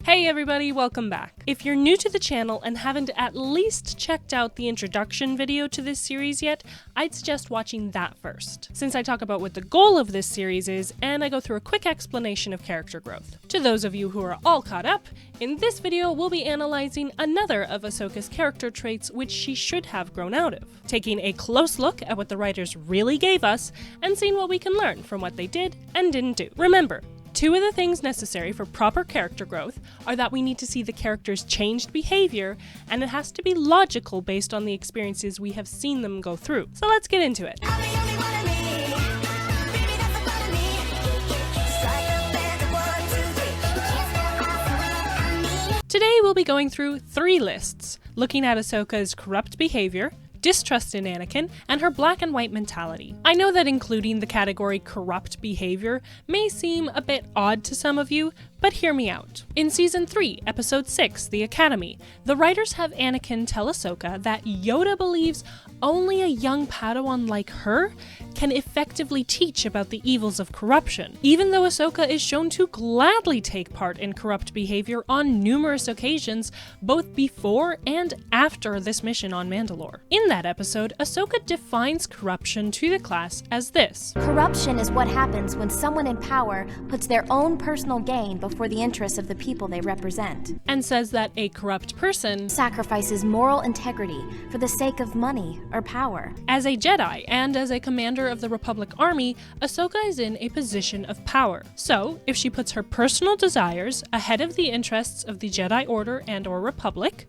Hey everybody, welcome back. If you're new to the channel and haven't at least checked out the introduction video to this series yet, I'd suggest watching that first, since I talk about what the goal of this series is, and I go through a quick explanation of character growth. To those of you who are all caught up, in this video we'll be analyzing another of Ahsoka's character traits which she should have grown out of, taking a close look at what the writers really gave us, and seeing what we can learn from what they did and didn't do. Remember, two of the things necessary for proper character growth are that we need to see the character's changed behavior, and it has to be logical based on the experiences we have seen them go through. So let's get into it. Today we'll be going through 3 lists, looking at Ahsoka's corrupt behavior, Distrust in Anakin, and her black and white mentality. I know that including the category corrupt behavior may seem a bit odd to some of you, but hear me out. In Season 3, Episode 6, The Academy, the writers have Anakin tell Ahsoka that Yoda believes only a young Padawan like her can effectively teach about the evils of corruption, even though Ahsoka is shown to gladly take part in corrupt behavior on numerous occasions, both before and after this mission on Mandalore. In that episode, Ahsoka defines corruption to the class as this: corruption is what happens when someone in power puts their own personal gain before the interests of the people they represent. And says that a corrupt person sacrifices moral integrity for the sake of money or power. As a Jedi and as a commander of the Republic Army, Ahsoka is in a position of power. So, if she puts her personal desires ahead of the interests of the Jedi Order and/or Republic,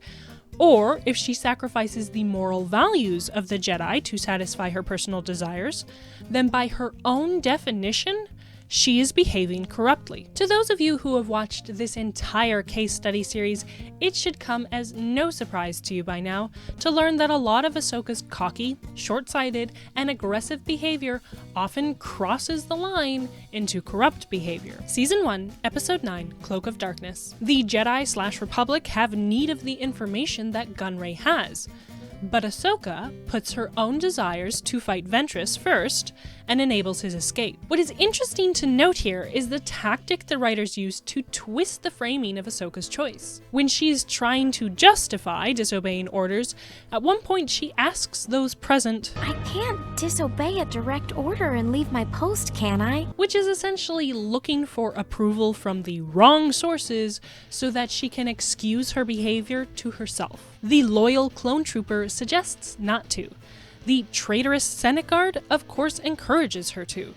or if she sacrifices the moral values of the Jedi to satisfy her personal desires, then by her own definition, she is behaving corruptly. To those of you who have watched this entire case study series, it should come as no surprise to you by now to learn that a lot of Ahsoka's cocky, short-sighted, and aggressive behavior often crosses the line into corrupt behavior. Season 1, Episode 9, Cloak of Darkness. The Jedi/Republic have need of the information that Gunray has, but Ahsoka puts her own desires to fight Ventress first and enables his escape. What is interesting to note here is the tactic the writers use to twist the framing of Ahsoka's choice. When she's trying to justify disobeying orders, at one point she asks those present, "I can't disobey a direct order and leave my post, can I?" Which is essentially looking for approval from the wrong sources so that she can excuse her behavior to herself. The loyal clone trooper suggests not to. The traitorous Senate guard, of course, encourages her to.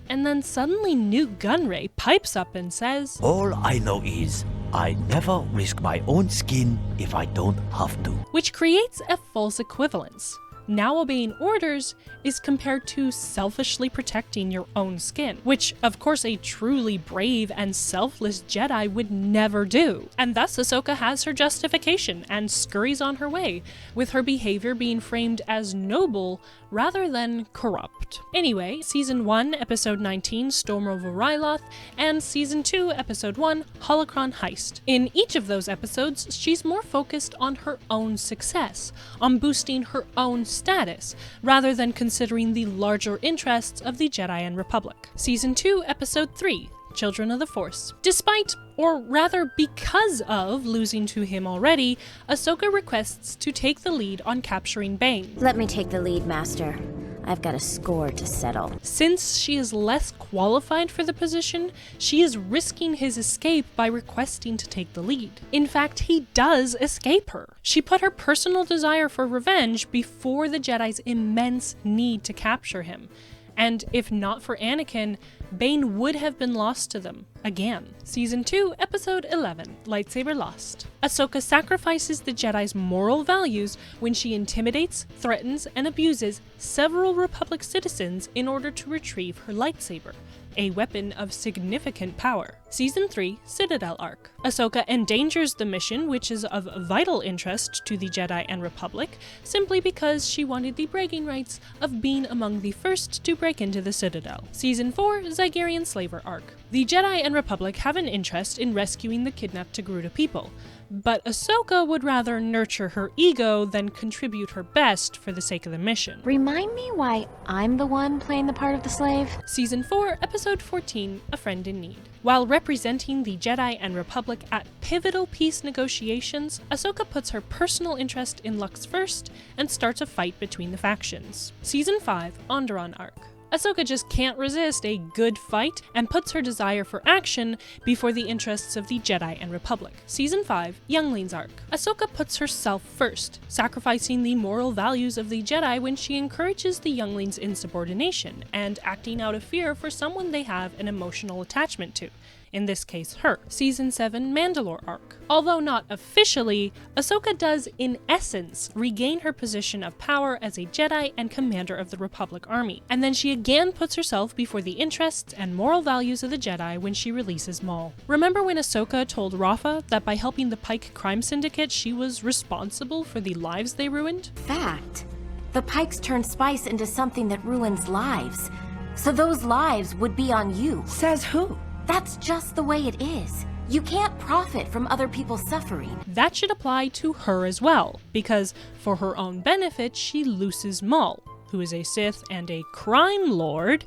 And then suddenly Newt Gunray pipes up and says, "All I know is I never risk my own skin if I don't have to." Which creates a false equivalence. Now obeying orders is compared to selfishly protecting your own skin, which of course a truly brave and selfless Jedi would never do. And thus Ahsoka has her justification and scurries on her way, with her behavior being framed as noble rather than corrupt. Anyway, Season 1, Episode 19, Storm over Ryloth, and Season 2, Episode 1, Holocron Heist. In each of those episodes, she's more focused on her own success, on boosting her own status, rather than considering the larger interests of the Jedi and Republic. Season 2, Episode 3, Children of the Force. Despite, or rather because of, losing to him already, Ahsoka requests to take the lead on capturing Bane. "Let me take the lead, Master. I've got a score to settle." Since she is less qualified for the position, she is risking his escape by requesting to take the lead. In fact, he does escape her. She put her personal desire for revenge before the Jedi's immense need to capture him. And if not for Anakin, Bane would have been lost to them, again. Season 2, Episode 11, Lightsaber Lost. Ahsoka sacrifices the Jedi's moral values when she intimidates, threatens, and abuses several Republic citizens in order to retrieve her lightsaber, a weapon of significant power. Season 3, Citadel Arc. Ahsoka endangers the mission, which is of vital interest to the Jedi and Republic, simply because she wanted the bragging rights of being among the first to break into the Citadel. Season 4, Zygerian Slaver Arc. The Jedi and Republic have an interest in rescuing the kidnapped Togruta people, but Ahsoka would rather nurture her ego than contribute her best for the sake of the mission. Remind me why I'm the one playing the part of the slave? Season 4, Episode 14, A Friend in Need. While representing the Jedi and Republic at pivotal peace negotiations, Ahsoka puts her personal interest in Lux first and starts a fight between the factions. Season 5, Onderon Arc. Ahsoka just can't resist a good fight and puts her desire for action before the interests of the Jedi and Republic. Season 5, Younglings Arc. Ahsoka puts herself first, sacrificing the moral values of the Jedi when she encourages the younglings' insubordination and acting out of fear for someone they have an emotional attachment to. In this case, her. Season 7, Mandalore Arc. Although not officially, Ahsoka does, in essence, regain her position of power as a Jedi and commander of the Republic Army, and then she again puts herself before the interests and moral values of the Jedi when she releases Maul. Remember when Ahsoka told Rafa that by helping the Pike crime syndicate, she was responsible for the lives they ruined? Fact. The Pikes turned spice into something that ruins lives. So those lives would be on you. Says who? That's just the way it is. You can't profit from other people's suffering. That should apply to her as well, because for her own benefit, she looses Maul, who is a Sith and a crime lord,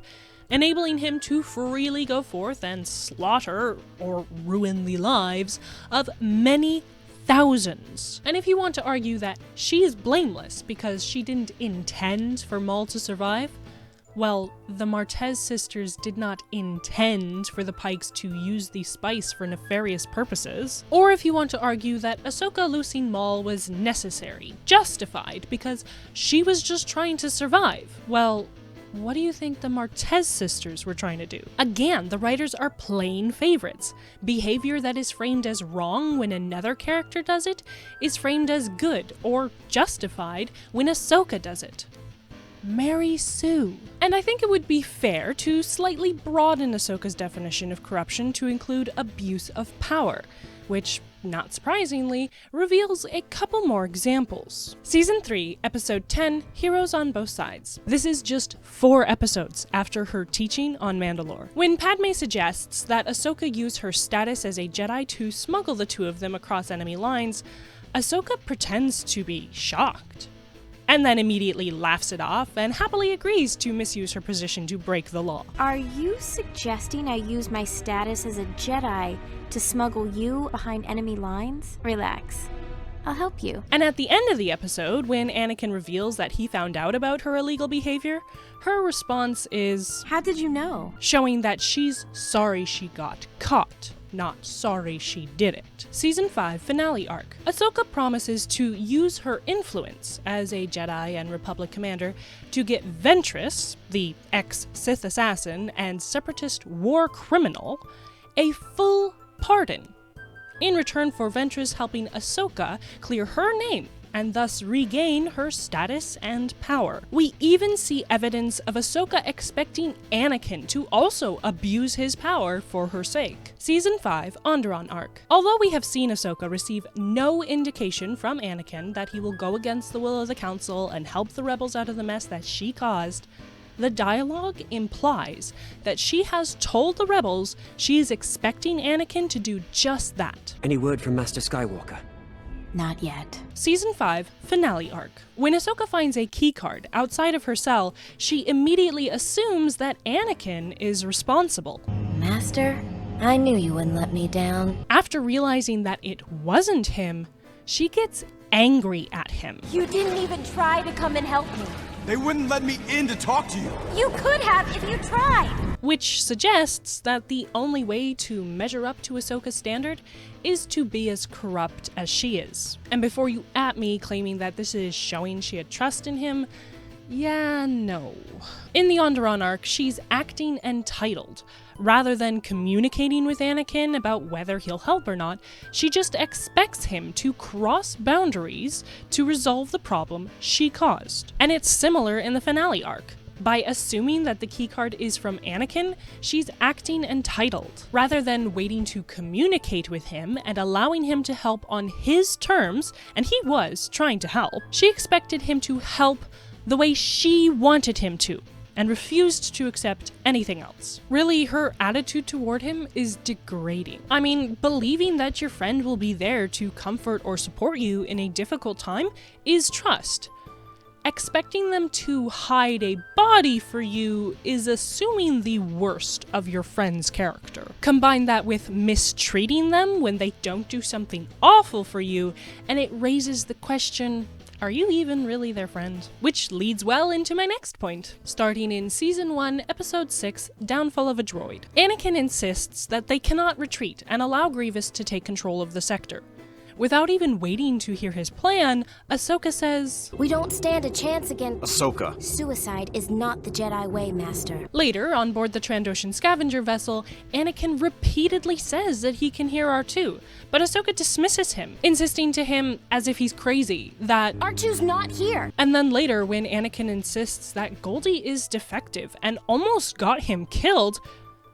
enabling him to freely go forth and slaughter or ruin the lives of many thousands. And if you want to argue that she is blameless because she didn't intend for Maul to survive, well, the Martez sisters did not intend for the Pikes to use the spice for nefarious purposes. Or if you want to argue that Ahsoka loosing Maul was necessary, justified, because she was just trying to survive, well, what do you think the Martez sisters were trying to do? Again, the writers are playing favorites. Behavior that is framed as wrong when another character does it is framed as good or justified when Ahsoka does it. Mary Sue. And I think it would be fair to slightly broaden Ahsoka's definition of corruption to include abuse of power, which, not surprisingly, reveals a couple more examples. Season 3, Episode 10, Heroes on Both Sides. This is just 4 episodes after her teaching on Mandalore. When Padme suggests that Ahsoka use her status as a Jedi to smuggle the two of them across enemy lines, Ahsoka pretends to be shocked, and then immediately laughs it off and happily agrees to misuse her position to break the law. Are you suggesting I use my status as a Jedi to smuggle you behind enemy lines? Relax. I'll help you. And at the end of the episode, when Anakin reveals that he found out about her illegal behavior, her response is, How did you know? showing that she's sorry she got caught, not sorry she did it. Season 5 Finale Arc. Ahsoka promises to use her influence as a Jedi and Republic commander to get Ventress, the ex-Sith assassin and separatist war criminal, a full pardon, in return for Ventress helping Ahsoka clear her name and thus regain her status and power. We even see evidence of Ahsoka expecting Anakin to also abuse his power for her sake. Season 5, Onderon Arc. Although we have seen Ahsoka receive no indication from Anakin that he will go against the will of the Council and help the rebels out of the mess that she caused, the dialogue implies that she has told the rebels she is expecting Anakin to do just that. Any word from Master Skywalker? Not yet. Season 5, Finale Arc. When Ahsoka finds a keycard outside of her cell, she immediately assumes that Anakin is responsible. Master, I knew you wouldn't let me down. After realizing that it wasn't him, she gets angry at him. You didn't even try to come and help me. They wouldn't let me in to talk to you. You could have if you tried. Which suggests that the only way to measure up to Ahsoka's standard is to be as corrupt as she is. And before you at me claiming that this is showing she had trust in him, yeah, no. In the Onderon arc, she's acting entitled. Rather than communicating with Anakin about whether he'll help or not, she just expects him to cross boundaries to resolve the problem she caused. And it's similar in the finale arc. By assuming that the keycard is from Anakin, she's acting entitled. Rather than waiting to communicate with him and allowing him to help on his terms, and he was trying to help, she expected him to help the way she wanted him to, and refused to accept anything else. Really, her attitude toward him is degrading. I mean, believing that your friend will be there to comfort or support you in a difficult time is trust. expecting them to hide a body for you is assuming the worst of your friend's character. Combine that with mistreating them when they don't do something awful for you, and it raises the question, are you even really their friend? Which leads well into my next point. Starting in Season 1, Episode 6, Downfall of a Droid. Anakin insists that they cannot retreat and allow Grievous to take control of the sector. Without even waiting to hear his plan, Ahsoka says, We don't stand a chance against Ahsoka. Suicide is not the Jedi way, Master. Later, on board the Trandoshan scavenger vessel, Anakin repeatedly says that he can hear R2, but Ahsoka dismisses him, insisting to him, as if he's crazy, that R2's not here. And then later, when Anakin insists that Goldie is defective and almost got him killed,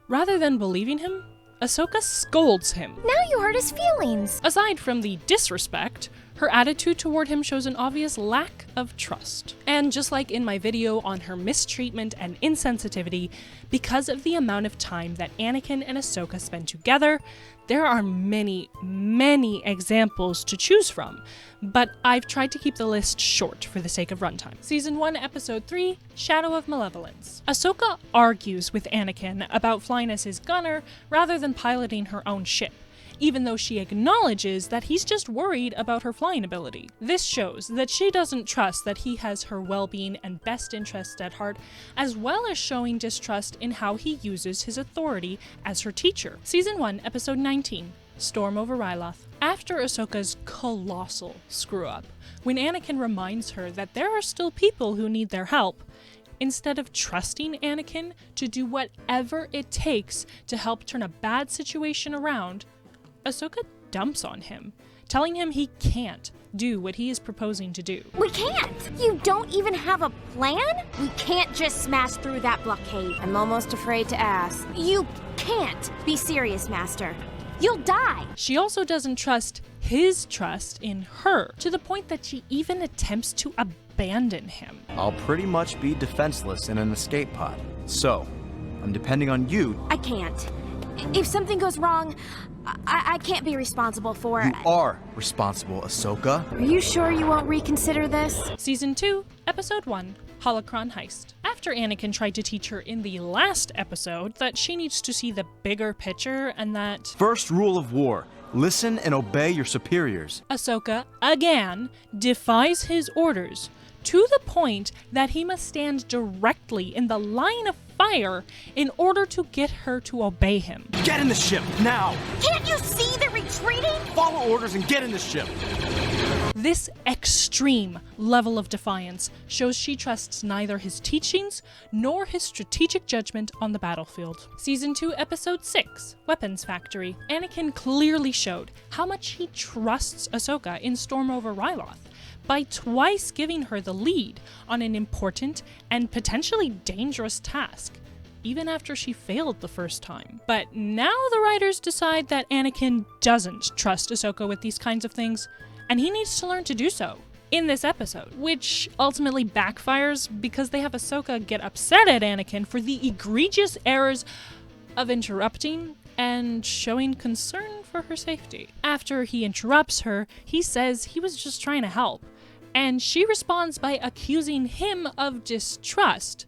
rather than believing him, Ahsoka scolds him. Now you hurt his feelings. Aside from the disrespect, her attitude toward him shows an obvious lack of trust. And just like in my video on her mistreatment and insensitivity, because of the amount of time that Anakin and Ahsoka spend together, there are many, many examples to choose from, but I've tried to keep the list short for the sake of runtime. Season 1, Episode 3, Shadow of Malevolence. Ahsoka argues with Anakin about flying as his gunner rather than piloting her own ship, even though she acknowledges that he's just worried about her flying ability. This shows that she doesn't trust that he has her well-being and best interests at heart, as well as showing distrust in how he uses his authority as her teacher. Season 1, Episode 19, Storm over Ryloth. After Ahsoka's colossal screw-up, when Anakin reminds her that there are still people who need their help, instead of trusting Anakin to do whatever it takes to help turn a bad situation around, Ahsoka dumps on him, telling him he can't do what he is proposing to do. We can't! You don't even have a plan? We can't just smash through that blockade. I'm almost afraid to ask. You can't be serious, Master. You'll die! She also doesn't trust his trust in her, to the point that she even attempts to abandon him. I'll pretty much be defenseless in an escape pod. So, I'm depending on you. I can't. If something goes wrong, I can't be responsible for it. You are responsible, Ahsoka. Are you sure you won't reconsider this? Season 2, Episode 1, Holocron Heist. After Anakin tried to teach her in the last episode that she needs to see the bigger picture and that First rule of war, listen and obey your superiors. Ahsoka, again, defies his orders, to the point that he must stand directly in the line of fire in order to get her to obey him. Get in the ship, now! Can't you see they're retreating? Follow orders and get in the ship! This extreme level of defiance shows she trusts neither his teachings nor his strategic judgment on the battlefield. Season 2, Episode 6, Weapons Factory. Anakin clearly showed how much he trusts Ahsoka in Storm over Ryloth by twice giving her the lead on an important and potentially dangerous task, even after she failed the first time. But now the writers decide that Anakin doesn't trust Ahsoka with these kinds of things, and he needs to learn to do so in this episode, which ultimately backfires because they have Ahsoka get upset at Anakin for the egregious errors of interrupting and showing concern for her safety. After he interrupts her, he says he was just trying to help, and she responds by accusing him of distrust,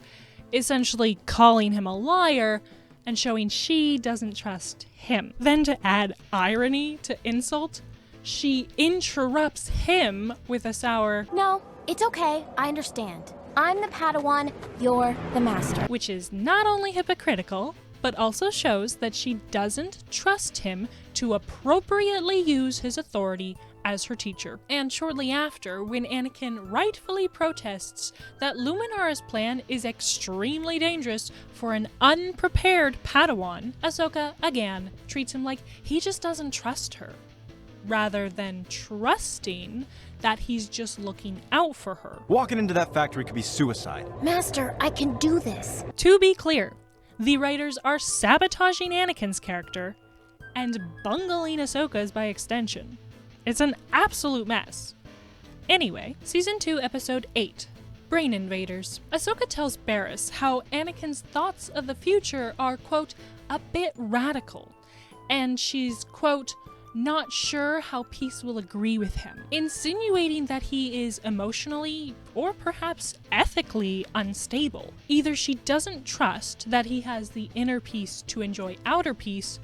essentially calling him a liar and showing she doesn't trust him. Then, to add irony to insult, she interrupts him with a sour, No, it's okay. I understand. I'm the Padawan, you're the Master. which is not only hypocritical, but also shows that she doesn't trust him to appropriately use his authority as her teacher. And shortly after, when Anakin rightfully protests that Luminara's plan is extremely dangerous for an unprepared Padawan, Ahsoka, again, treats him like he just doesn't trust her, rather than trusting that he's just looking out for her. Walking into that factory could be suicide. Master, I can do this. To be clear, the writers are sabotaging Anakin's character and bungling Ahsoka's by extension. It's an absolute mess. Anyway, Season 2, Episode 8, Brain Invaders. Ahsoka tells Barriss how Anakin's thoughts of the future are, quote, a bit radical, and she's, quote, not sure how Peace will agree with him, insinuating that he is emotionally or perhaps ethically unstable. Either she doesn't trust that he has the inner peace to enjoy outer peace,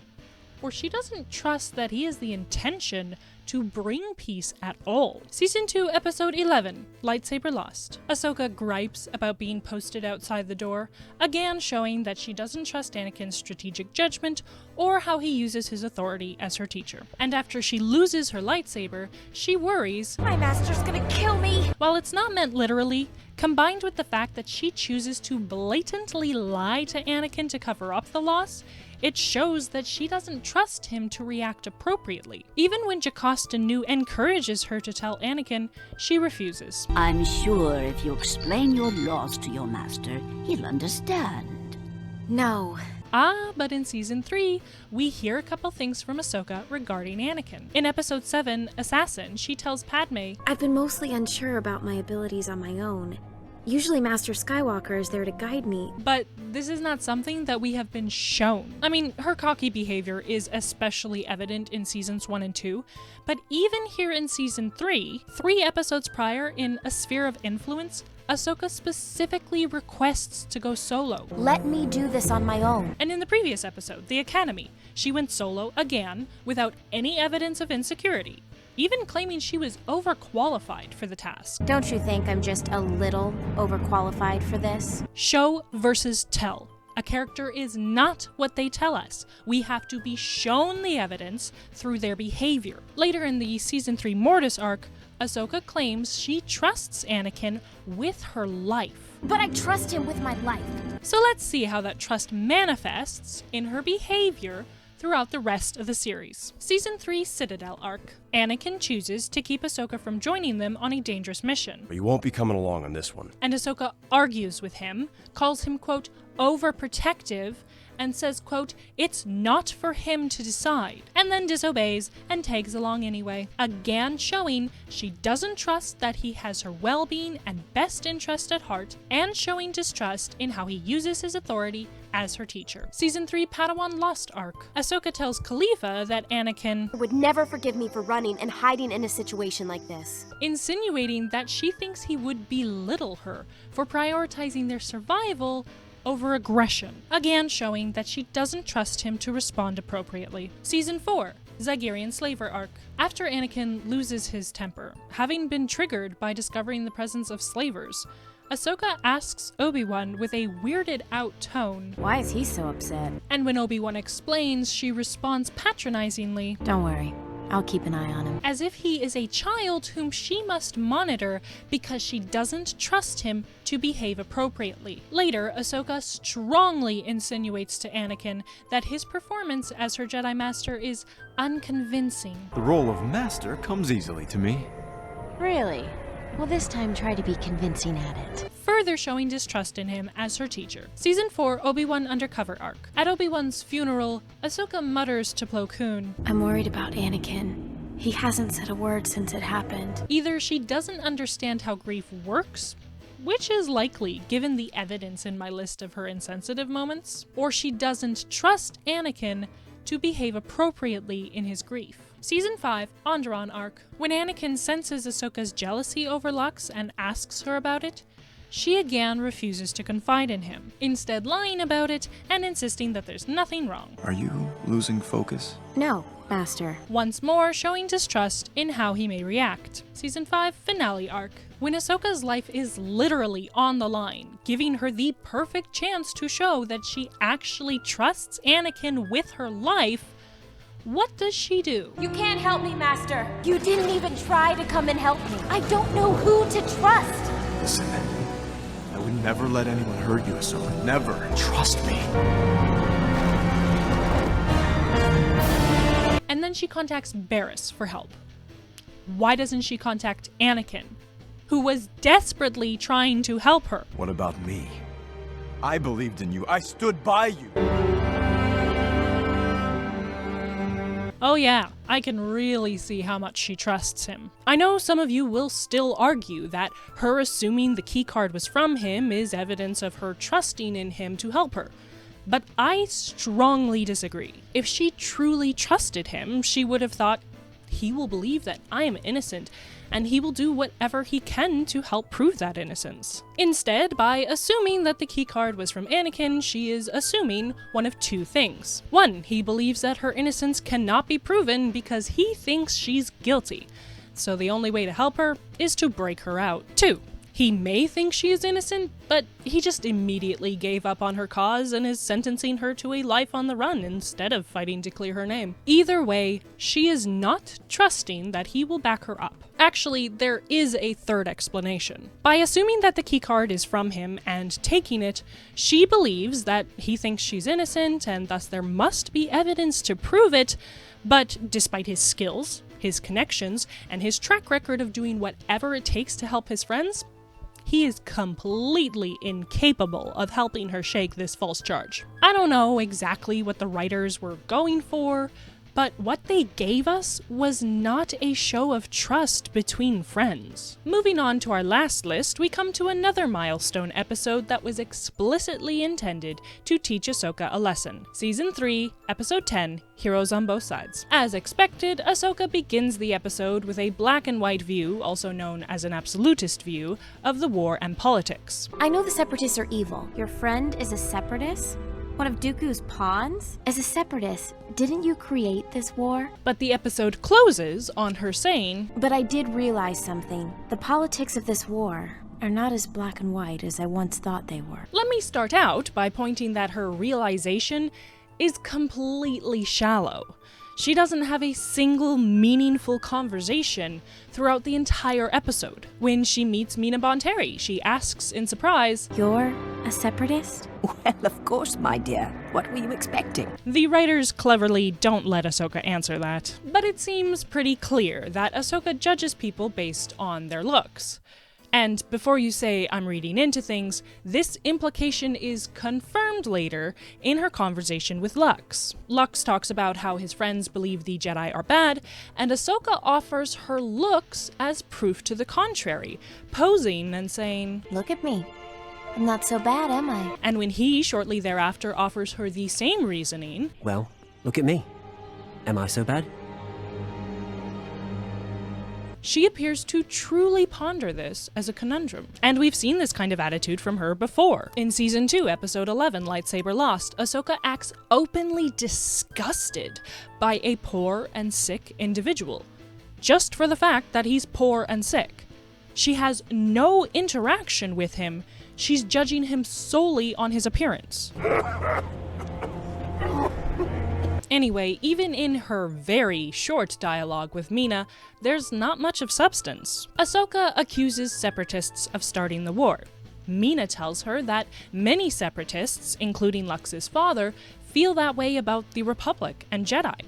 or she doesn't trust that he has the intention to bring peace at all. Season 2, Episode 11, Lightsaber Lost. Ahsoka gripes about being posted outside the door, again showing that she doesn't trust Anakin's strategic judgment or how he uses his authority as her teacher. And after she loses her lightsaber, she worries, My master's gonna kill me! while it's not meant literally, combined with the fact that she chooses to blatantly lie to Anakin to cover up the loss, it shows that she doesn't trust him to react appropriately. Even when Jocasta Nu encourages her to tell Anakin, she refuses. I'm sure if you explain your loss to your master, he'll understand. No. But in Season 3, we hear a couple things from Ahsoka regarding Anakin. In Episode 7, Assassin, she tells Padme, I've been mostly unsure about my abilities on my own. Usually Master Skywalker is there to guide me. but this is not something that we have been shown. I mean, her cocky behavior is especially evident in Seasons 1 and 2, but even here in Season 3, 3 episodes prior in A Sphere of Influence, Ahsoka specifically requests to go solo. Let me do this on my own. And in the previous episode, The Academy, she went solo again without any evidence of insecurity, even claiming she was overqualified for the task. Don't you think I'm just a little overqualified for this? Show versus tell. A character is not what they tell us. We have to be shown the evidence through their behavior. Later in the Season 3 Mortis arc, Ahsoka claims she trusts Anakin with her life. But I trust him with my life. So let's see how that trust manifests in her behavior throughout the rest of the series. Season 3 Citadel arc. Anakin chooses to keep Ahsoka from joining them on a dangerous mission. But you won't be coming along on this one. And Ahsoka argues with him, calls him, quote, overprotective, and says, quote, it's not for him to decide, and then disobeys and tags along anyway, again showing she doesn't trust that he has her well-being and best interest at heart, and showing distrust in how he uses his authority as her teacher. Season 3 Padawan Lost arc. Ahsoka tells Khalifa that Anakin Would never forgive me for running and hiding in a situation like this. insinuating that she thinks he would belittle her for prioritizing their survival over aggression, again showing that she doesn't trust him to respond appropriately. Season 4 Zygerian Slaver arc. After Anakin loses his temper, having been triggered by discovering the presence of slavers, Ahsoka asks Obi-Wan with a weirded out tone, Why is he so upset? and when Obi-Wan explains, she responds patronizingly, Don't worry, I'll keep an eye on him. as if he is a child whom she must monitor because she doesn't trust him to behave appropriately. Later, Ahsoka strongly insinuates to Anakin that his performance as her Jedi Master is unconvincing. The role of master comes easily to me. Really? Well, this time try to be convincing at it. Further showing distrust in him as her teacher. Season 4 Obi-Wan Undercover arc. At Obi-Wan's funeral, Ahsoka mutters to Plo Koon, I'm worried about Anakin. He hasn't said a word since it happened. either she doesn't understand how grief works, which is likely given the evidence in my list of her insensitive moments, or she doesn't trust Anakin to behave appropriately in his grief. Season 5 Onderon arc. When Anakin senses Ahsoka's jealousy over Lux and asks her about it, she again refuses to confide in him, instead lying about it and insisting that there's nothing wrong. Are you losing focus? No, Master. Once more showing distrust in how he may react. Season 5 Finale arc. When Ahsoka's life is literally on the line, giving her the perfect chance to show that she actually trusts Anakin with her life, what does she do? You can't help me, Master. You didn't even try to come and help me. I don't know who to trust. Listen, I would never let anyone hurt you, Ahsoka. Never. Trust me. And then she contacts Barriss for help. Why doesn't she contact Anakin, who was desperately trying to help her? What about me? I believed in you. I stood by you. Oh yeah, I can really see how much she trusts him. I know some of you will still argue that her assuming the keycard was from him is evidence of her trusting in him to help her. But I strongly disagree. If she truly trusted him, she would have thought, he will believe that I am innocent, and he will do whatever he can to help prove that innocence. Instead, by assuming that the keycard was from Anakin, she is assuming one of two things. One, he believes that her innocence cannot be proven because he thinks she's guilty, so the only way to help her is to break her out. Two, he may think she is innocent, but he just immediately gave up on her cause and is sentencing her to a life on the run instead of fighting to clear her name. Either way, she is not trusting that he will back her up. Actually, there is a third explanation. By assuming that the keycard is from him and taking it, she believes that he thinks she's innocent and thus there must be evidence to prove it, but despite his skills, his connections, and his track record of doing whatever it takes to help his friends, he is completely incapable of helping her shake this false charge. I don't know exactly what the writers were going for, but what they gave us was not a show of trust between friends. Moving on to our last list, we come to another milestone episode that was explicitly intended to teach Ahsoka a lesson. Season 3, Episode 10, Heroes on Both Sides. As expected, Ahsoka begins the episode with a black and white view, also known as an absolutist view, of the war and politics. I know the Separatists are evil. Your friend is a Separatist? One of Dooku's pawns? As a Separatist, didn't you create this war? But the episode closes on her saying, But I did realize something. The politics of this war are not as black and white as I once thought they were. Let me start out by pointing that her realization is completely shallow. She doesn't have a single meaningful conversation throughout the entire episode. When she meets Mina Bonteri, she asks in surprise, You're a Separatist? Well, of course, my dear. What were you expecting? The writers cleverly don't let Ahsoka answer that, but it seems pretty clear that Ahsoka judges people based on their looks. And before you say I'm reading into things, this implication is confirmed later in her conversation with Lux. Lux talks about how his friends believe the Jedi are bad, and Ahsoka offers her looks as proof to the contrary, posing and saying, Look at me. I'm not so bad, am I? And when he shortly thereafter offers her the same reasoning, Well, look at me. Am I so bad? she appears to truly ponder this as a conundrum. And we've seen this kind of attitude from her before. In Season 2, Episode 11, Lightsaber Lost, Ahsoka acts openly disgusted by a poor and sick individual, just for the fact that he's poor and sick. She has no interaction with him, she's judging him solely on his appearance. Anyway, even in her very short dialogue with Mina, there's not much of substance. Ahsoka accuses Separatists of starting the war. Mina tells her that many Separatists, including Lux's father, feel that way about the Republic and Jedi.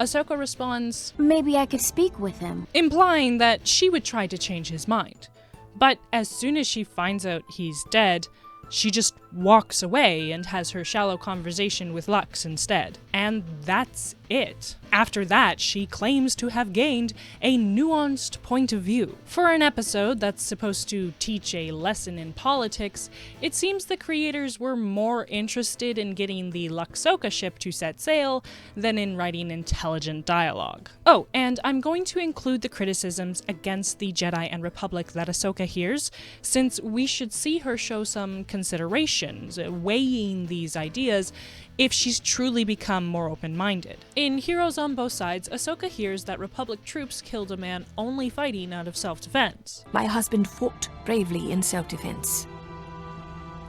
Ahsoka responds, Maybe I could speak with him. implying that she would try to change his mind. But as soon as she finds out he's dead, she just walks away and has her shallow conversation with Lux instead. And that's it. After that, she claims to have gained a nuanced point of view. For an episode that's supposed to teach a lesson in politics, it seems the creators were more interested in getting the Luxoka ship to set sail than in writing intelligent dialogue. Oh, and I'm going to include the criticisms against the Jedi and Republic that Ahsoka hears, since we should see her show some considerations, weighing these ideas if she's truly become more open-minded. In Heroes on Both Sides, Ahsoka hears that Republic troops killed a man only fighting out of self-defense. My husband fought bravely in self-defense,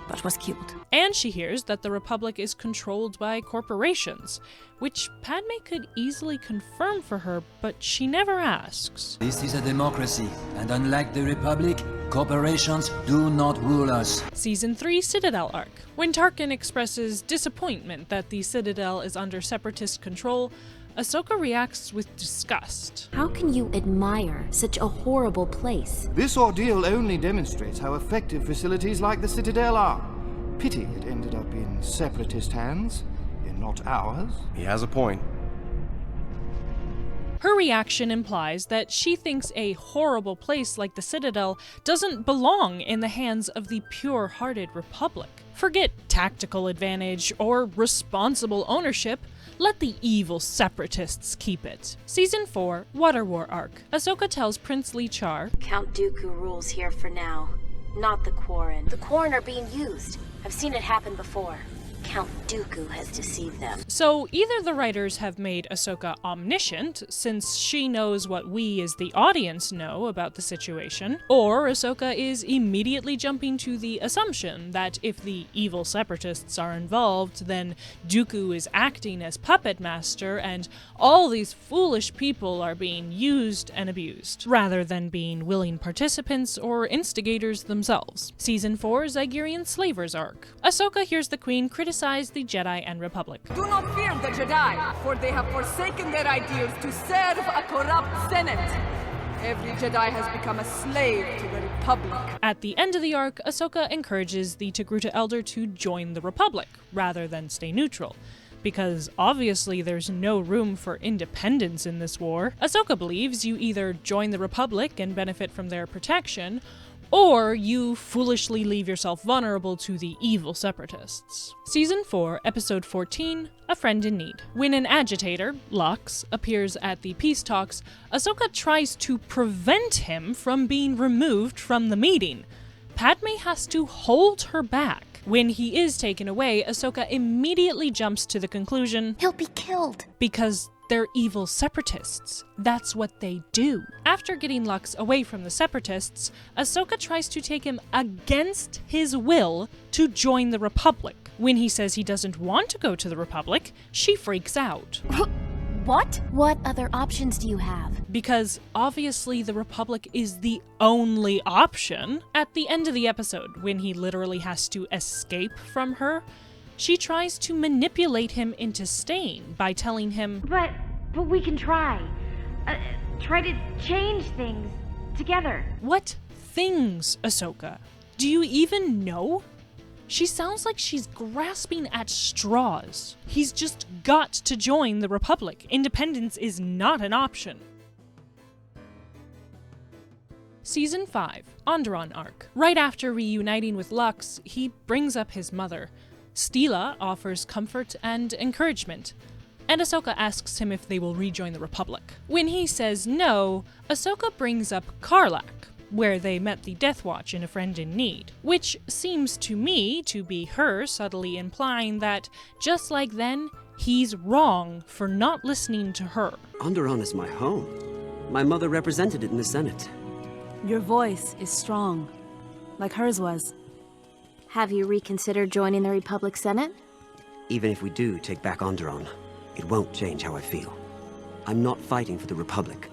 but was killed. And she hears that the Republic is controlled by corporations, which Padme could easily confirm for her, but she never asks. This is a democracy, and unlike the Republic, corporations do not rule us. Season 3 Citadel arc. When Tarkin expresses disappointment that the Citadel is under Separatist control, Ahsoka reacts with disgust. How can you admire such a horrible place? This ordeal only demonstrates how effective facilities like the Citadel are. Pity it ended up in Separatist hands, and not ours. He has a point. Her reaction implies that she thinks a horrible place like the Citadel doesn't belong in the hands of the pure-hearted Republic. Forget tactical advantage or responsible ownership. Let the evil separatists keep it. Season 4, Water War Arc. Ahsoka tells Prince Lee Char, Count Dooku rules here for now, not the Quarren. The Quarren are being used. I've seen it happen before. Count Dooku has deceived them. So either the writers have made Ahsoka omniscient, since she knows what we as the audience know about the situation, or Ahsoka is immediately jumping to the assumption that if the evil separatists are involved, then Dooku is acting as puppet master and all these foolish people are being used and abused, rather than being willing participants or instigators themselves. Season 4, Zygerian Slavers Arc. Ahsoka hears the Queen criticize the Jedi and Republic. Do not fear the Jedi, for they have forsaken their ideals to serve a corrupt Senate. Every Jedi has become a slave to the Republic. At the end of the arc, Ahsoka encourages the Togruta Elder to join the Republic, rather than stay neutral. Because obviously there's no room for independence in this war. Ahsoka believes you either join the Republic and benefit from their protection, or you foolishly leave yourself vulnerable to the evil separatists. Season 4, Episode 14, A Friend in Need. When an agitator, Lux, appears at the peace talks, Ahsoka tries to prevent him from being removed from the meeting. Padme has to hold her back. When he is taken away, Ahsoka immediately jumps to the conclusion, He'll be killed. Because they're evil separatists. That's what they do. After getting Lux away from the separatists, Ahsoka tries to take him against his will to join the Republic. When he says he doesn't want to go to the Republic, she freaks out. What? What other options do you have? Because obviously the Republic is the only option. At the end of the episode, when he literally has to escape from her, she tries to manipulate him into staying by telling him, But we can try. Try to change things together. What things, Ahsoka? Do you even know? She sounds like she's grasping at straws. He's just got to join the Republic. Independence is not an option. Season 5, Onderon Arc. Right after reuniting with Lux, he brings up his mother. Steela offers comfort and encouragement, and Ahsoka asks him if they will rejoin the Republic. When he says no, Ahsoka brings up Karlak, where they met the Death Watch in A Friend in Need, which seems to me to be her subtly implying that, just like then, he's wrong for not listening to her. Onderon is my home. My mother represented it in the Senate. Your voice is strong, like hers was. Have you reconsidered joining the Republic Senate? Even if we do take back Onderon, it won't change how I feel. I'm not fighting for the Republic.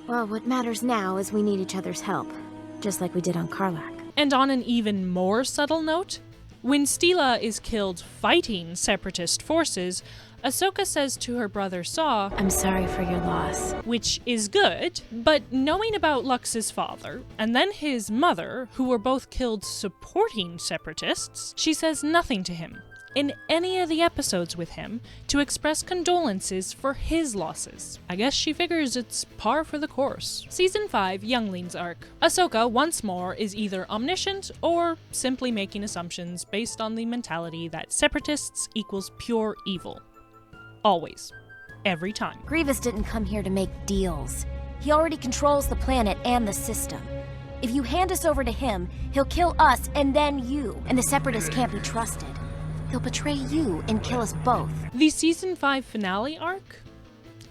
Well, what matters now is we need each other's help, just like we did on Karlak. And on an even more subtle note, when Steela is killed fighting separatist forces, Ahsoka says to her brother Saw, I'm sorry for your loss. Which is good, but knowing about Lux's father, and then his mother, who were both killed supporting separatists, she says nothing to him, in any of the episodes with him, to express condolences for his losses. I guess she figures it's par for the course. Season 5, Younglings Arc. Ahsoka, once more, is either omniscient or simply making assumptions based on the mentality that separatists equals pure evil. Always. Every time. Grievous didn't come here to make deals. He already controls the planet and the system. If you hand us over to him, he'll kill us and then you. And the Separatists can't be trusted. They'll betray you and kill us both. The Season 5 finale arc?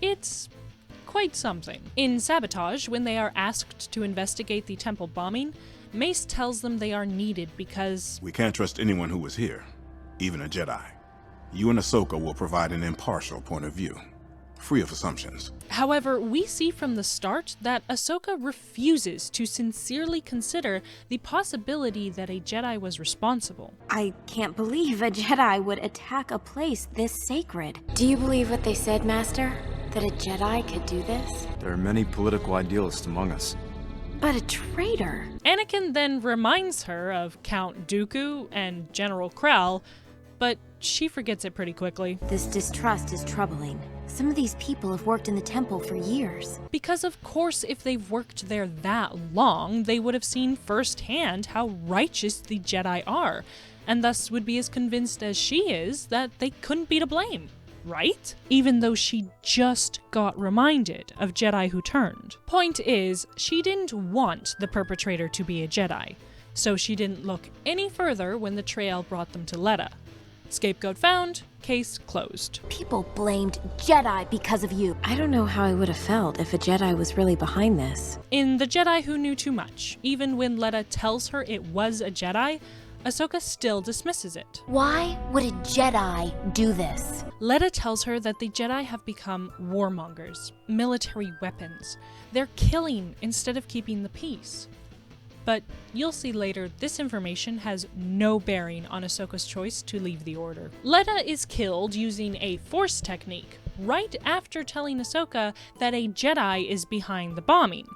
It's quite something. In Sabotage, when they are asked to investigate the temple bombing, Mace tells them they are needed because we can't trust anyone who was here, even a Jedi. You and Ahsoka will provide an impartial point of view, free of assumptions. However, we see from the start that Ahsoka refuses to sincerely consider the possibility that a Jedi was responsible. I can't believe a Jedi would attack a place this sacred. Do you believe what they said, Master? That a Jedi could do this? There are many political idealists among us. But a traitor. Anakin then reminds her of Count Dooku and General Krell, but she forgets it pretty quickly. This distrust is troubling. Some of these people have worked in the temple for years. Because of course, if they've worked there that long, they would have seen firsthand how righteous the Jedi are. and thus would be as convinced as she is that they couldn't be to blame, right? Even though she just got reminded of Jedi who turned. Point is, she didn't want the perpetrator to be a Jedi, so she didn't look any further when the trail brought them to Letta. Scapegoat found, case closed. People blamed Jedi because of you. I don't know how I would have felt if a Jedi was really behind this. In The Jedi Who Knew Too Much, even when Letta tells her it was a Jedi, Ahsoka still dismisses it. Why would a Jedi do this? Letta tells her that the Jedi have become warmongers, military weapons. They're killing instead of keeping the peace. But you'll see later, this information has no bearing on Ahsoka's choice to leave the Order. Letta is killed using a Force technique, right after telling Ahsoka that a Jedi is behind the bombing.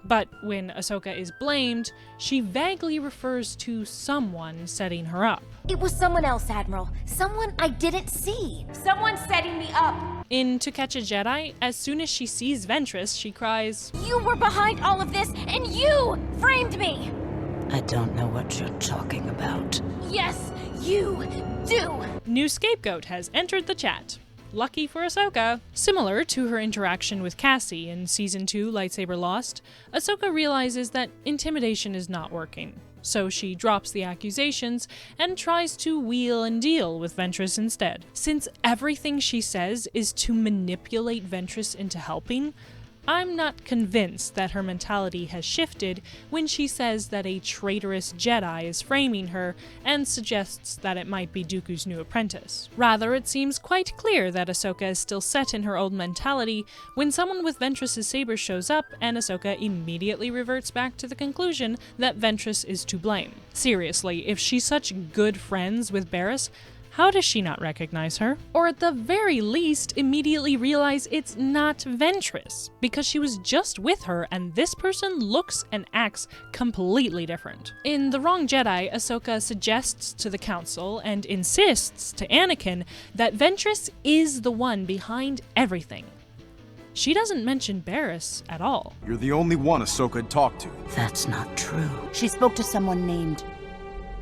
But when Ahsoka is blamed, she vaguely refers to someone setting her up. It was someone else, Admiral. Someone I didn't see. Someone setting me up. In To Catch a Jedi, as soon as she sees Ventress, she cries, "You were behind all of this, and you framed me!" I don't know what you're talking about. Yes, you do! New scapegoat has entered the chat. Lucky for Ahsoka. Similar to her interaction with Cassie in Season 2 Lightsaber Lost, Ahsoka realizes that intimidation is not working. So she drops the accusations and tries to wheel and deal with Ventress instead. Since everything she says is to manipulate Ventress into helping, I'm not convinced that her mentality has shifted when she says that a traitorous Jedi is framing her and suggests that it might be Dooku's new apprentice. Rather, it seems quite clear that Ahsoka is still set in her old mentality when someone with Ventress's saber shows up and Ahsoka immediately reverts back to the conclusion that Ventress is to blame. Seriously, if she's such good friends with Barriss, how does she not recognize her? Or at the very least, immediately realize it's not Ventress, because she was just with her and this person looks and acts completely different. In The Wrong Jedi, Ahsoka suggests to the Council and insists to Anakin that Ventress is the one behind everything. She doesn't mention Barriss at all. You're the only one Ahsoka talked to. That's not true. She spoke to someone named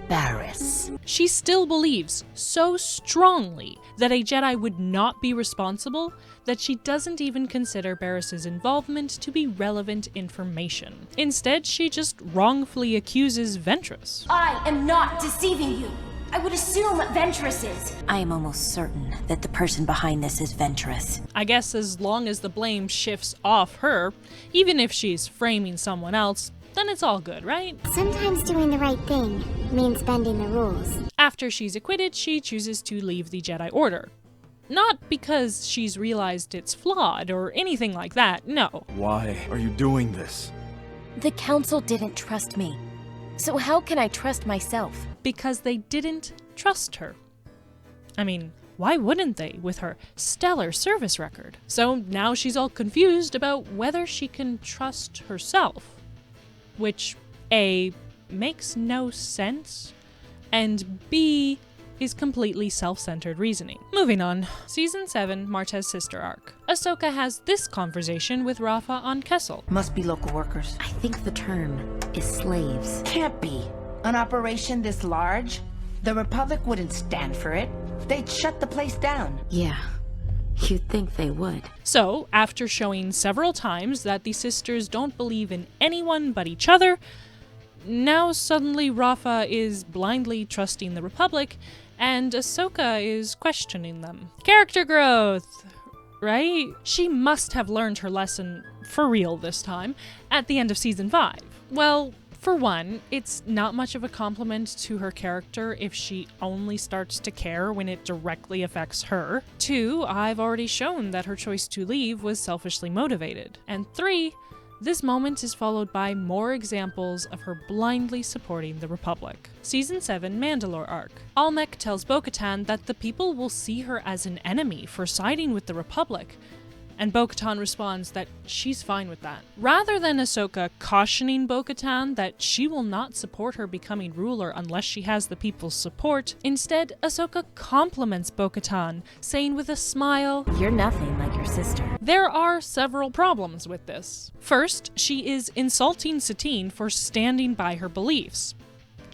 Barriss. She still believes so strongly that a Jedi would not be responsible that she doesn't even consider Barriss's involvement to be relevant information. Instead, she just wrongfully accuses Ventress. I am not deceiving you. I would assume Ventress is. I am almost certain that the person behind this is Ventress. I guess as long as the blame shifts off her, even if she's framing someone else, then it's all good, right? Sometimes doing the right thing means bending the rules. After she's acquitted, she chooses to leave the Jedi Order. Not because she's realized it's flawed or anything like that, no. Why are you doing this? The Council didn't trust me. So how can I trust myself? Because they didn't trust her. I mean, why wouldn't they, with her stellar service record? So now she's all confused about whether she can trust herself. Which, A, makes no sense, and B, is completely self-centered reasoning. Moving on. Season 7, Martez's sister arc. Ahsoka has this conversation with Rafa on Kessel. Must be local workers. I think the term is slaves. Can't be. An operation this large? The Republic wouldn't stand for it. They'd shut the place down. Yeah. You'd think they would. So, after showing several times that the sisters don't believe in anyone but each other, now suddenly Rafa is blindly trusting the Republic, and Ahsoka is questioning them. Character growth, right? She must have learned her lesson, for real this time, at the end of Season 5. Well, for one, it's not much of a compliment to her character if she only starts to care when it directly affects her. 2, I've already shown that her choice to leave was selfishly motivated. And 3, this moment is followed by more examples of her blindly supporting the Republic. Season 7 Mandalore arc. Almec tells Bo-Katan that the people will see her as an enemy for siding with the Republic, and Bo-Katan responds that she's fine with that. Rather than Ahsoka cautioning Bo-Katan that she will not support her becoming ruler unless she has the people's support, instead, Ahsoka compliments Bo-Katan, saying with a smile, "You're nothing like your sister." There are several problems with this. First, she is insulting Satine for standing by her beliefs.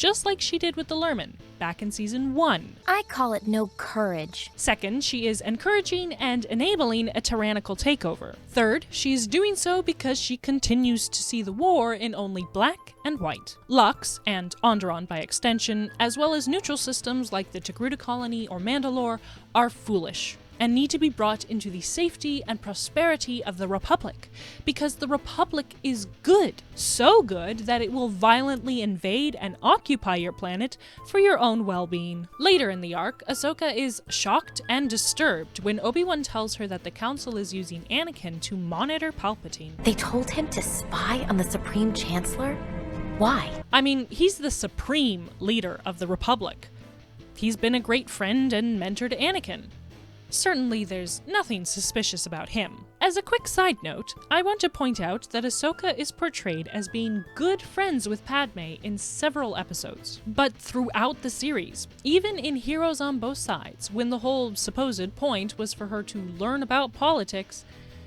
just like she did with the Lurmen back in Season 1. I call it no courage. Second, she is encouraging and enabling a tyrannical takeover. Third, she's doing so because she continues to see the war in only black and white. Lux, and Onderon by extension, as well as neutral systems like the Togruta colony or Mandalore, are foolish and need to be brought into the safety and prosperity of the Republic, because the Republic is good, so good that it will violently invade and occupy your planet for your own well-being. Later in the arc, Ahsoka is shocked and disturbed when Obi-Wan tells her that the Council is using Anakin to monitor Palpatine. They told him to spy on the Supreme Chancellor? Why? I mean, he's the supreme leader of the Republic. He's been a great friend and mentor to Anakin. Certainly there's nothing suspicious about him. As a quick side note, I want to point out that Ahsoka is portrayed as being good friends with Padme in several episodes. But throughout the series, even in Heroes on Both Sides, when the whole supposed point was for her to learn about politics,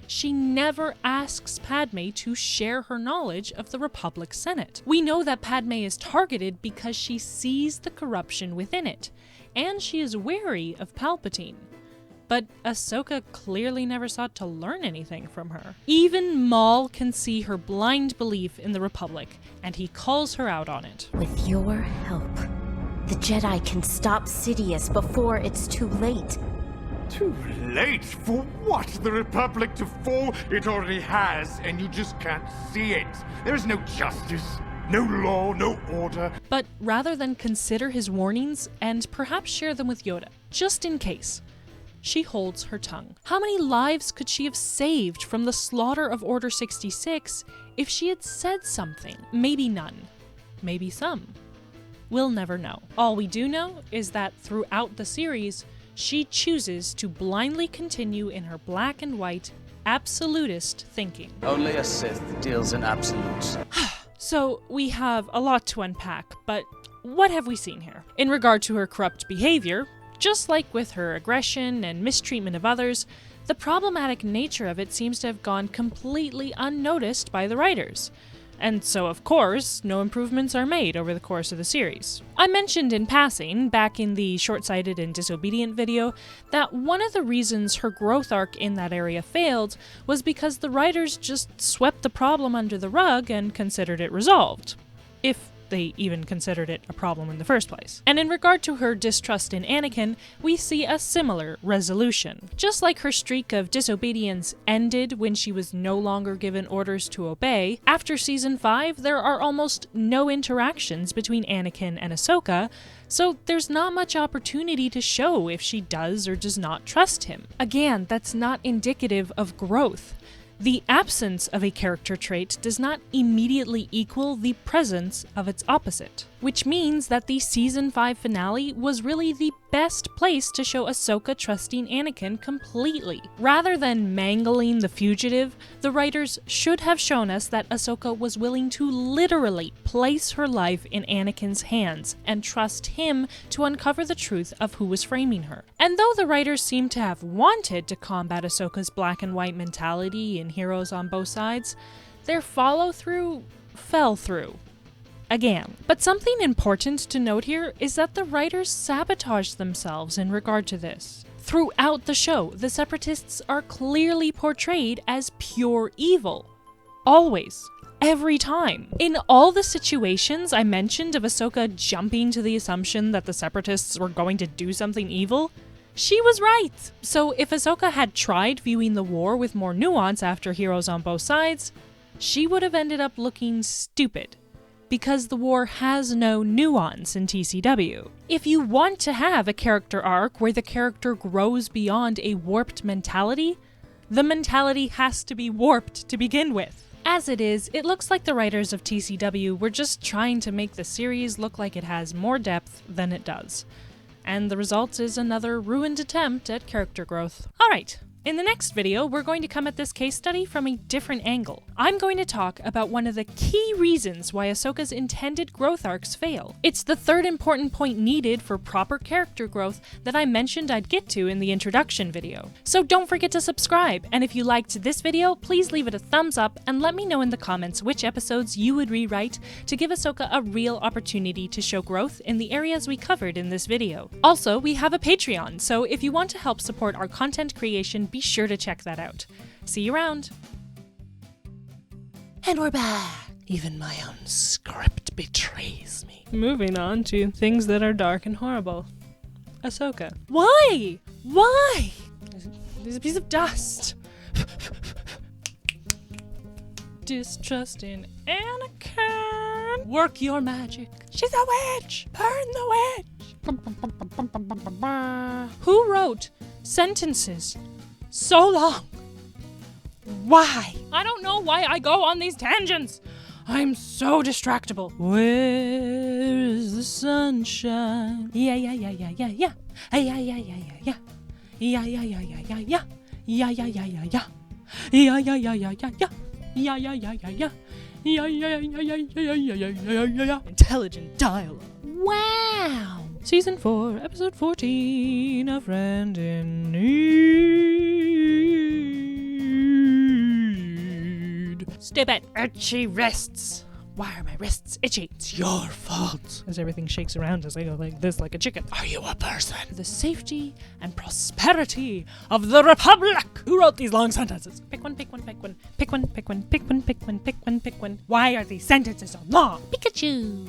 she never asks Padme to share her knowledge of the Republic Senate. We know that Padme is targeted because she sees the corruption within it, and she is wary of Palpatine. But Ahsoka clearly never sought to learn anything from her. Even Maul can see her blind belief in the Republic, and he calls her out on it. With your help, the Jedi can stop Sidious before it's too late. Too late? For what? The Republic to fall? It already has, and you just can't see it. There is no justice, no law, no order. But rather than consider his warnings and perhaps share them with Yoda, just in case, she holds her tongue. How many lives could she have saved from the slaughter of Order 66 if she had said something? Maybe none. Maybe some. We'll never know. All we do know is that throughout the series, she chooses to blindly continue in her black and white, absolutist thinking. Only a Sith deals in absolutes. So we have a lot to unpack, but what have we seen here? In regard to her corrupt behavior, just like with her aggression and mistreatment of others, the problematic nature of it seems to have gone completely unnoticed by the writers. And so, of course, no improvements are made over the course of the series. I mentioned in passing, back in the short-sighted and disobedient video, that one of the reasons her growth arc in that area failed was because the writers just swept the problem under the rug and considered it resolved. If they even considered it a problem in the first place. And in regard to her distrust in Anakin, we see a similar resolution. Just like her streak of disobedience ended when she was no longer given orders to obey, after Season 5 there are almost no interactions between Anakin and Ahsoka, so there's not much opportunity to show if she does or does not trust him. Again, that's not indicative of growth. The absence of a character trait does not immediately equal the presence of its opposite, which means that the Season 5 finale was really the best place to show Ahsoka trusting Anakin completely. Rather than mangling the fugitive, the writers should have shown us that Ahsoka was willing to literally place her life in Anakin's hands and trust him to uncover the truth of who was framing her. And though the writers seem to have wanted to combat Ahsoka's black and white mentality in Heroes on Both Sides, their follow-through fell through. Again. But something important to note here is that the writers sabotaged themselves in regard to this. Throughout the show, the Separatists are clearly portrayed as pure evil. Always. Every time. In all the situations I mentioned of Ahsoka jumping to the assumption that the Separatists were going to do something evil, she was right. So if Ahsoka had tried viewing the war with more nuance after Heroes on Both Sides, she would have ended up looking stupid. Because the war has no nuance in TCW. If you want to have a character arc where the character grows beyond a warped mentality, the mentality has to be warped to begin with. As it is, it looks like the writers of TCW were just trying to make the series look like it has more depth than it does. And the result is another ruined attempt at character growth. Alright, In the next video, we're going to come at this case study from a different angle. I'm going to talk about one of the key reasons why Ahsoka's intended growth arcs fail. It's the third important point needed for proper character growth that I mentioned I'd get to in the introduction video. So don't forget to subscribe, and if you liked this video, please leave it a thumbs up and let me know in the comments which episodes you would rewrite to give Ahsoka a real opportunity to show growth in the areas we covered in this video. Also, we have a Patreon, so if you want to help support our content creation, be sure to check that out. See you around! And we're back. Even my own script betrays me. Moving on to things that are dark and horrible. Ahsoka. Why? Why? There's a piece of dust. Distrust in Anakin. Work your magic. She's a witch. Burn the witch. Who wrote sentences so long? Why? I don't know why I go on these tangents. I'm so distractible. Where is the sunshine? Yeah. Yeah. Intelligent dialogue. Wow. Season 4, episode 14, A Friend in Need. Step at itchy wrists. Why are my wrists itchy? It's your fault. As everything shakes around as I go like this, like a chicken. Are you a person? The safety and prosperity of the Republic. Who wrote these long sentences? Pick one. Why are these sentences so long? Pikachu.